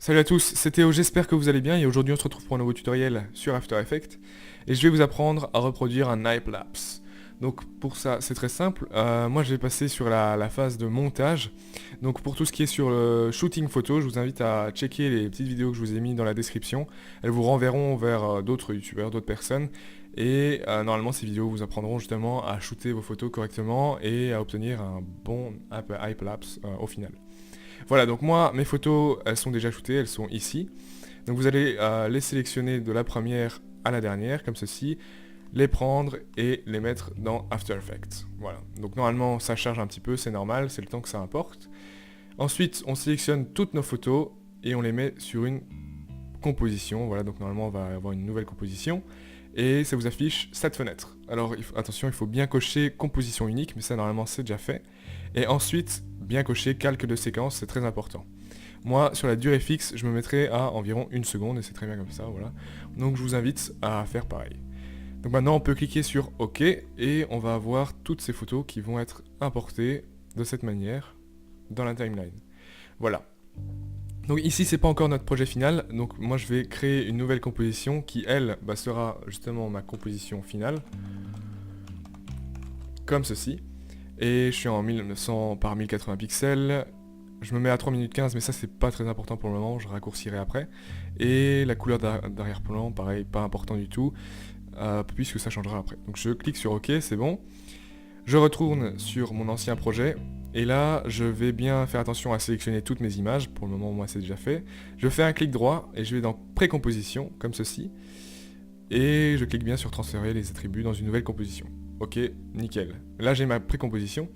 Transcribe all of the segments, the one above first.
Salut à tous, c'est Théo, j'espère que vous allez bien et aujourd'hui on se retrouve pour un nouveau tutoriel sur After Effects et je vais vous apprendre à reproduire un hyperlapse. Donc pour ça c'est très simple, moi je vais passer sur la phase de montage. Donc pour tout ce qui est sur le shooting photo, je vous invite à checker les petites vidéos que je vous ai mis dans la description. Elles vous renverront vers d'autres youtubeurs, d'autres personnes et normalement ces vidéos vous apprendront justement à shooter vos photos correctement et à obtenir un bon hyperlapse au final. Voilà, donc moi, mes photos, elles sont déjà shootées, elles sont ici. Donc vous allez les sélectionner de la première à la dernière, comme ceci, les prendre et les mettre dans After Effects. Voilà, donc normalement ça charge un petit peu, c'est normal, c'est le temps que ça importe. Ensuite, on sélectionne toutes nos photos et on les met sur une composition. Voilà, donc normalement on va avoir une nouvelle composition. Et ça vous affiche cette fenêtre. Alors attention, il faut bien cocher composition unique, mais ça normalement c'est déjà fait. Et ensuite, bien cocher calque de séquence, c'est très important. Moi, sur la durée fixe, je me mettrai à environ 1 seconde, et c'est très bien comme ça, voilà. Donc je vous invite à faire pareil. Donc maintenant, on peut cliquer sur OK, et on va avoir toutes ces photos qui vont être importées de cette manière dans la timeline. Voilà. Donc ici c'est pas encore notre projet final, donc moi je vais créer une nouvelle composition qui elle sera justement ma composition finale, comme ceci. Et je suis en 1900 par 1080 pixels, je me mets à 3 minutes 15 mais ça c'est pas très important pour le moment, je raccourcirai après. Et la couleur d'arrière-plan, pareil, pas important du tout, puisque ça changera après. Donc je clique sur OK, c'est bon. Je retourne sur mon ancien projet, et là, je vais bien faire attention à sélectionner toutes mes images. Pour le moment, moi, c'est déjà fait. Je fais un clic droit et je vais dans Précomposition, comme ceci. Et je clique bien sur Transférer les attributs dans une nouvelle composition. Ok, nickel. Là, j'ai ma précomposition.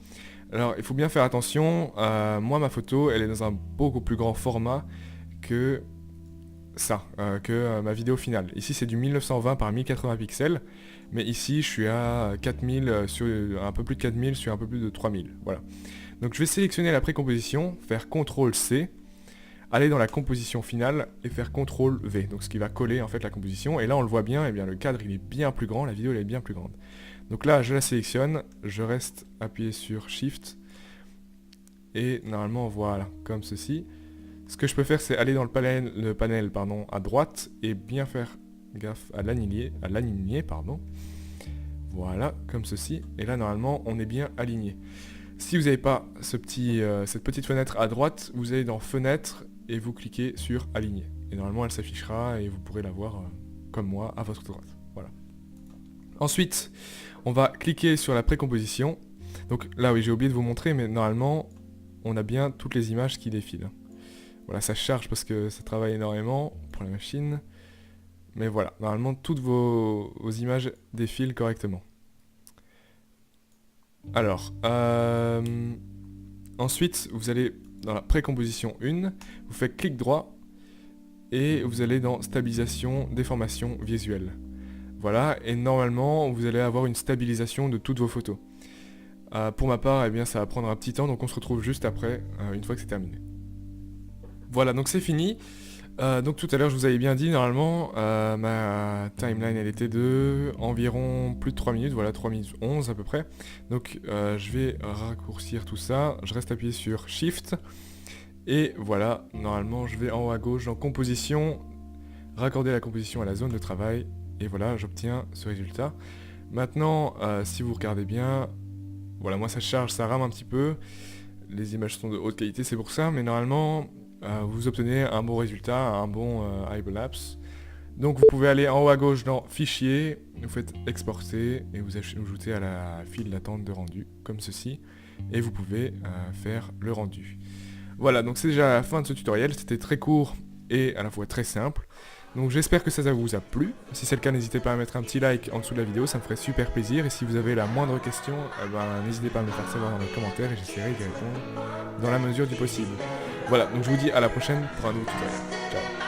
Alors, il faut bien faire attention. Moi, ma photo, elle est dans un beaucoup plus grand format que ça, que ma vidéo finale. Ici, c'est du 1920 par 1080 pixels. Mais ici, je suis à 4000 sur un peu plus de 4000 sur un peu plus de 3000. Voilà. Donc je vais sélectionner la précomposition, faire CTRL-C, aller dans la composition finale et faire CTRL-V, donc ce qui va coller en fait la composition. Et là on le voit bien, et bien le cadre il est bien plus grand, la vidéo elle est bien plus grande. Donc là je la sélectionne, je reste appuyé sur Shift, et normalement voilà, comme ceci. Ce que je peux faire c'est aller dans le panel à droite et bien faire gaffe à l'aligner, voilà, comme ceci. Et là normalement on est bien aligné. Si vous n'avez pas cette petite fenêtre à droite, vous allez dans Fenêtre et vous cliquez sur Aligner. Et normalement elle s'affichera et vous pourrez la voir comme moi à votre droite. Voilà. Ensuite, on va cliquer sur la précomposition. Donc là oui, j'ai oublié de vous montrer, mais normalement on a bien toutes les images qui défilent. Voilà, ça charge parce que ça travaille énormément pour la machine. Mais voilà, normalement toutes vos images défilent correctement. Alors, ensuite, vous allez dans la précomposition 1, vous faites clic droit, et vous allez dans stabilisation, déformation visuelle. Voilà, et normalement, vous allez avoir une stabilisation de toutes vos photos. Pour ma part, eh bien, ça va prendre un petit temps, donc on se retrouve juste après, une fois que c'est terminé. Voilà, donc c'est fini. Donc tout à l'heure je vous avais bien dit, normalement ma timeline elle était de environ plus de 3 minutes, voilà 3 minutes 11 à peu près. Donc je vais raccourcir tout ça, je reste appuyé sur Shift, et voilà, normalement je vais en haut à gauche dans composition, raccorder la composition à la zone de travail, et voilà j'obtiens ce résultat. Maintenant si vous regardez bien, voilà moi ça charge, ça rame un petit peu, les images sont de haute qualité, c'est pour ça, mais normalement vous obtenez un bon résultat, un bon hyperlapse. Donc vous pouvez aller en haut à gauche dans Fichier, vous faites Exporter et vous ajoutez à la file d'attente de rendu, comme ceci, et vous pouvez faire le rendu. Voilà, donc c'est déjà la fin de ce tutoriel, c'était très court et à la fois très simple. Donc j'espère que ça vous a plu. Si c'est le cas, n'hésitez pas à mettre un petit like en dessous de la vidéo, ça me ferait super plaisir. Et si vous avez la moindre question, n'hésitez pas à me le faire savoir dans les commentaires et j'essaierai d'y répondre dans la mesure du possible. Voilà, donc je vous dis à la prochaine pour un nouveau tutoriel. Ciao.